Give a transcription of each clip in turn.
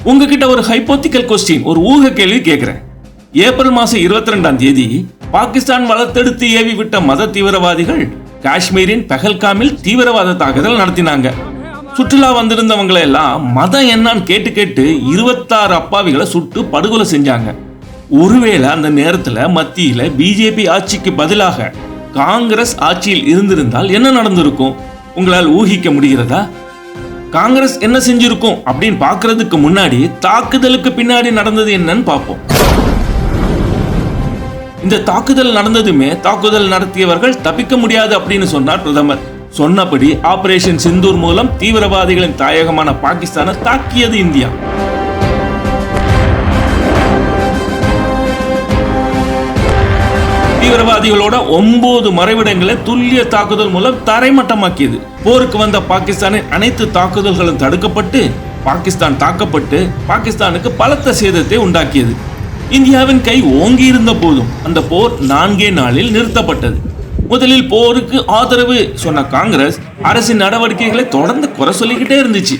உங்ககிட்ட ஒரு ஹைப்போத்திக்கல் கொஸ்டின், ஒரு ஊக கேள்வி கேட்கிறேன். ஏப்ரல் மாசம் 22ஆம் தேதி பாகிஸ்தான் வளர்த்தெடுத்து ஏவி விட்ட மத தீவிரவாதிகள் காஷ்மீரின் பெஹல்காமில் தீவிரவாத தாக்குதல் நடத்தினாங்க. சுற்றுலா வந்திருந்தவங்களை எல்லாம் மதம் என்னன்னு கேட்டு கேட்டு 26 அப்பாவிகளை சுட்டு படுகொலை செஞ்சாங்க. ஒருவேளை அந்த நேரத்தில் மத்தியில பிஜேபி ஆட்சிக்கு பதிலாக காங்கிரஸ் ஆட்சியில் இருந்திருந்தால் என்ன நடந்திருக்கும்? உங்களால் ஊகிக்க முடிகிறதா? காங்கிரஸ் என்ன செஞ்சிருக்கும் அப்படின்னு பார்க்கறதுக்கு முன்னாடி தாக்குதலுக்கு பின்னாடி நடந்தது என்னன்னு பார்ப்போம். இந்த தாக்குதல் நடந்ததுமே தாக்குதல் நடத்தியவர்கள் தப்பிக்க முடியாது அப்படின்னு சொன்னார் பிரதமர். சொன்னபடி ஆபரேஷன் சிந்தூர் மூலம் தீவிரவாதிகளின் தாயகமான பாகிஸ்தானை தாக்கியது இந்தியா. தீவிரவாதிகளோட 9 மறைவிடங்களை துல்லிய தாக்குதல் மூலம் தரைமட்டமாக்கியது. போருக்கு வந்த பாகிஸ்தானின் அனைத்து தாக்குதல்களும் தடுக்கப்பட்டு பாகிஸ்தான் தாக்கப்பட்டு பாகிஸ்தானுக்கு பலத்த சேதத்தை உண்டாக்கியது. இந்தியாவின் கை ஓங்கி இருந்த போதும் அந்த போர் 4 நாளில் நிறுத்தப்பட்டது. முதலில் போருக்கு ஆதரவு சொன்ன காங்கிரஸ் அரசின் நடவடிக்கைகளை தொடர்ந்து குறை சொல்லிக்கிட்டே இருந்துச்சு.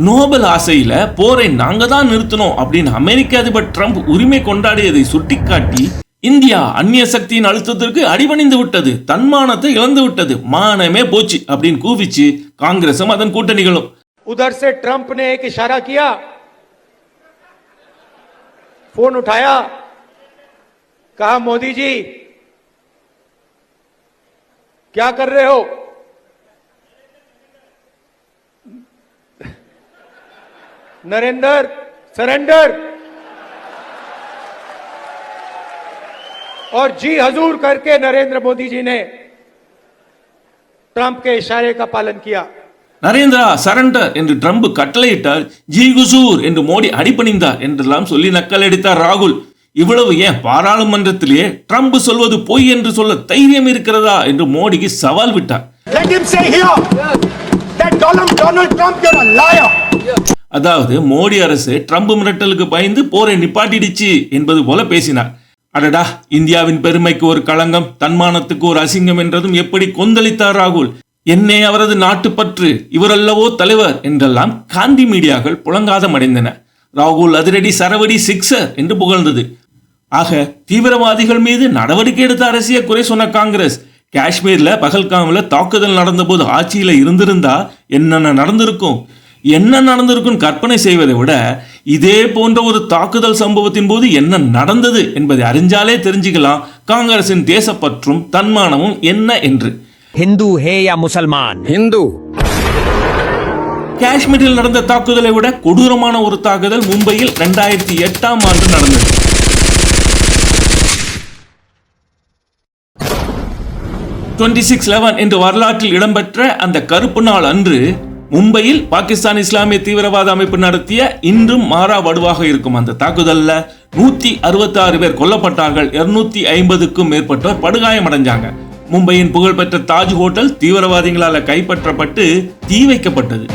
நோபல் ஆசையில போரை நாங்க தான் நிறுத்தணும் அப்படின்னு அமெரிக்க அதிபர் ட்ரம்ப் உரிமை கொண்டாடியதை சுட்டிக்காட்டி இந்தியா அந்நிய சக்தியின் அழுத்தத்திற்கு அடிபணிந்து விட்டது, தன்மானத்தை இழந்து விட்டது, மானமே போச்சு அப்படின்னு கூவிச்சு காங்கிரசும் அதன் கூட்டணிகளும். उधर से ट्रंप ने एक इशारा किया, फोन उठाया, कहा मोदी जी क्या कर रहे हो? नरेंद्र सरेंडर, और जी हजूर करके नरेंद्र मोदी जी ने ट्रंप के इशारे का पालन किया. நரேந்திரா சரண்டர் என்று ட்ரம்ப் கட்டளையிட்டார், ஜி குசூர் என்று மோடி அடிபணிந்தார் என்றெல்லாம் சொல்லி நக்கல் அடித்தார் ராகுல். இவ்வளவு ஏன், பாராளுமன்றத்திலேயே ட்ரம்ப் சொல்வது பொய் என்று சொல்ல தைரியம் இருக்கிறதா என்று மோடிக்கு சவால் விட்டார். அதாவது மோடி அரசு ட்ரம்ப் மிரட்டலுக்கு பயந்து போரை நிப்பாட்டிடுச்சு என்பது போல பேசினார். அடடா, இந்தியாவின் பெருமைக்கு ஒரு களங்கம், தன்மானத்துக்கு ஒரு அசிங்கம் என்றதும் எப்படி கொந்தளித்தார் ராகுல். என்னே அவரது நாட்டுப்பற்று, இவரல்லவோ தலைவர் என்றெல்லாம் காந்தி மீடியாக்கள் புலங்காதம் அடைந்தன. ராகுல் அதிரடி சரவடி சிக்ஸர் என்று புகழ்ந்தது. ஆக தீவிரவாதிகள் மீது நடவடிக்கை எடுத்த அரசிய குறை சொன்ன காங்கிரஸ் காஷ்மீர்ல பகல்காம்ல தாக்குதல் நடந்த போது ஆட்சியில இருந்திருந்தா என்னென்ன நடந்திருக்கும், என்ன நடந்திருக்கும் கற்பனை செய்வதை விட இதே போன்ற ஒரு தாக்குதல் சம்பவத்தின் போது என்ன நடந்தது என்பதை அறிஞ்சாலே தெரிஞ்சுக்கலாம் காங்கிரசின் தேசப்பற்றும் தன்மானமும் என்ன என்று. हिंदू है या मुसलमान, हिंदू. காஷ்மீரில் நடந்த தாக்குதலை விட கொடூரமான ஒரு தாக்குதல் மும்பையில் 2008ஆம் ஆண்டு நடந்தது. என்று வரலாற்றில் இடம்பெற்ற அந்த கருப்பு நாள் அன்று மும்பையில் பாகிஸ்தான் இஸ்லாமிய தீவிரவாத அமைப்பு நடத்திய இன்றும் மாறா வடுவாக இருக்கும் அந்த தாக்குதல்ல 166 பேர் கொல்லப்பட்டார்கள், 250க்கும் மேற்பட்டோர் படுகாயமடைஞ்சாங்க. மும்பையின் புகழ்பெற்ற தாஜ் ஹோட்டல் தீவிரவாதிகளால் கைப்பற்றப்பட்டு தீ வைக்கப்பட்டது.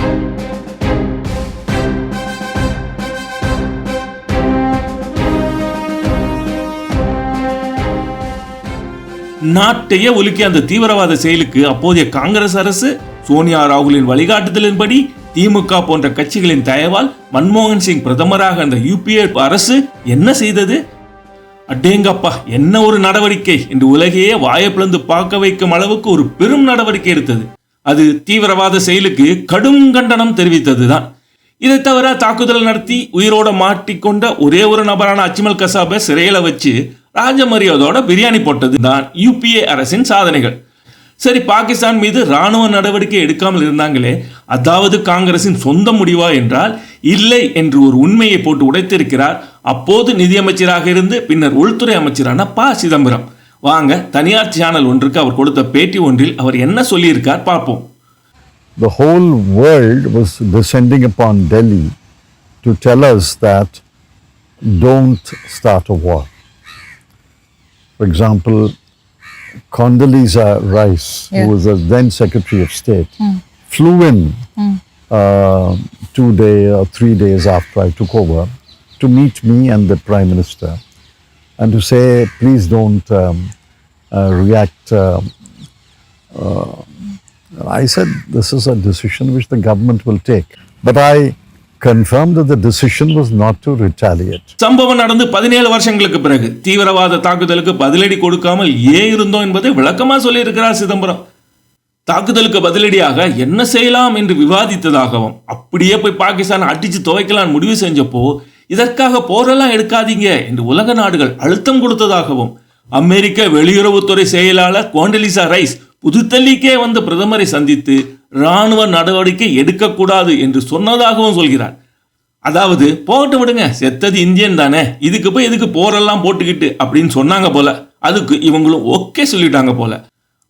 நாட்டையே உலுக்கிய அந்த தீவிரவாத செயலுக்கு அப்போதைய காங்கிரஸ் அரசு சோனியா ராகுலின் வழிகாட்டுதலின்படி திமுக போன்ற கட்சிகளின் தயவால் மன்மோகன் சிங் பிரதமராக அந்த யூபிஏ அரசு என்ன செய்தது? அடேங்கப்பா, என்ன ஒரு நடவடிக்கை என்று உலகையே வாயப்பிளந்து பார்க்க வைக்கும் அளவுக்கு ஒரு பெரும் நடவடிக்கை எடுத்தது. அது தீவிரவாத செயலுக்கு கடும் கண்டனம் தெரிவித்ததுதான். இதை தவிர தாக்குதல் நடத்தி உயிரோட மாட்டிக்கொண்ட ஒரே ஒரு நபரான அஜ்மல் கசாபை சிறையில வச்சு ராஜமரியாதையோட பிரியாணி போட்டது தான் யூபிஏ அரசின் சாதனைகள். சரி, பாகிஸ்தான் மீது ராணுவ நடவடிக்கை எடுக்காமல் இருந்தாங்களே, அதாவது காங்கிரசின் சொந்த முடிவா என்றால் இல்லை என்று ஒரு உண்மையை போட்டு உடைத்திருக்கிறார் அப்போது நிதியமைச்சராக இருந்து பின்னர் உள்துறை அமைச்சரான ப. சிதம்பரம். வாங்க, தனியார் சேனல் ஒன்றுக்கு அவர் கொடுத்த பேட்டி ஒன்றில் அவர் என்ன சொல்லியிருக்கார் பார்ப்போம். The whole world was descending upon Delhi to tell us that don't start a war. For example, Condoleezza Rice, who was the then Secretary of State, flew in 2 days or 3 days after I took over to meet me and the Prime Minister and to say, please don't react I said this is a decision which the government will take. But I confirmed that the decision was not to retaliate. சம்பவம் நடந்து 17 வருஷங்களுக்கு பிறகு தீவிரவாத தாக்குதலுக்கு பதிலடி கொடுக்காமல் ஏன் இருந்தோம் என்பதை விளக்கமா சொல்லியிருக்கிறார் சிதம்பரம். தாக்குதலுக்கு பதிலடியாக என்ன செய்யலாம் என்று விவாதித்ததாகவும், அப்படியே போய் பாகிஸ்தான் அடிச்சு துவைக்கலாம் முடிவு செஞ்சப்போ இதற்காக போரெல்லாம் எடுக்காதீங்க என்று உலக நாடுகள் அழுத்தம் கொடுத்ததாகவும், அமெரிக்க வெளியுறவுத்துறை செயலாளர் கோண்டலிசா ரைஸ் புதுடெல்லிக்கே வந்து பிரதமரை சந்தித்து ராணுவ நடவடிக்கை எடுக்கக்கூடாது என்று சொன்னதாகவும் சொல்கிறார். அதாவது போட்டு விடுங்க, செத்தது இந்தியன் தானே, இதுக்கு போய் எதுக்கு போரெல்லாம் போட்டுக்கிட்டு அப்படின்னு சொன்னாங்க போல. அதுக்கு இவங்களும் ஓகே சொல்லிட்டாங்க போல.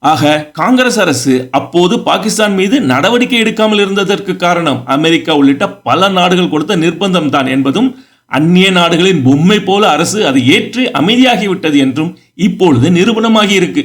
ஆக காங்கிரஸ் அரசு அப்போது பாகிஸ்தான் மீது நடவடிக்கை எடுக்காமல் இருந்ததற்கு காரணம் அமெரிக்கா உள்ளிட்ட பல நாடுகள் கொடுத்த நிர்பந்தம் தான் என்பதும், அந்நிய நாடுகளின் பொம்மை போல அரசு அதை ஏற்று அமைதியாகிவிட்டது என்றும் இப்பொழுது நிரூபணமாகி இருக்கு.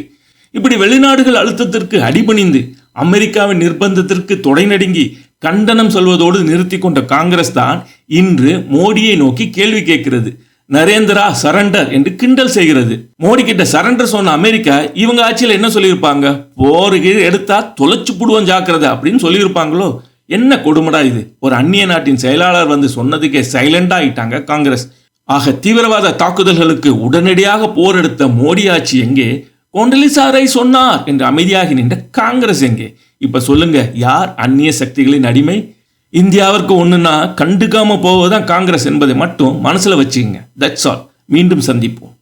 இப்படி வெளிநாடுகள் அழுத்தத்திற்கு அடிபணிந்து அமெரிக்காவின் நிர்பந்தத்திற்கு தொடை நடுங்கி கண்டனம் சொல்வதோடு நிறுத்தி கொண்ட காங்கிரஸ் தான் இன்று மோடியை நோக்கி கேள்வி கேட்கிறது. நரேந்திரா சரண்டர் என்று கிண்டல் செய்கிறது. மோடி கிட்ட சரண்டர் சொன்ன அமெரிக்கா இவங்க ஆட்சியில் என்ன சொல்லியிருப்பாங்க? போருக்கு எடுத்தா தொலைச்சு புடுவோம் ஜாக்கிரதை அப்படின்னு சொல்லியிருப்பாங்களோ? என்ன கொடுமடா இது! ஒரு அந்நிய நாட்டின் செயலாளர் வந்து சொன்னதுக்கே சைலண்டா ஆயிட்டாங்க காங்கிரஸ். ஆக தீவிரவாத தாக்குதல்களுக்கு உடனடியாக போர் எடுத்த மோடி ஆட்சி எங்கே? கோண்டலிசா ரைஸ் சொன்னார் என்று அமைதியாகி நின்ற காங்கிரஸ் எங்கே? இப்ப சொல்லுங்க, யார் அந்நிய சக்திகளின் அடிமை? இந்தியாவிற்கு ஒண்ணுன்னா கண்டுக்காம போவதுதான் காங்கிரஸ் என்பதை மட்டும் மனசுல வச்சுக்கங்க. That's all. மீண்டும் சந்திப்போம்.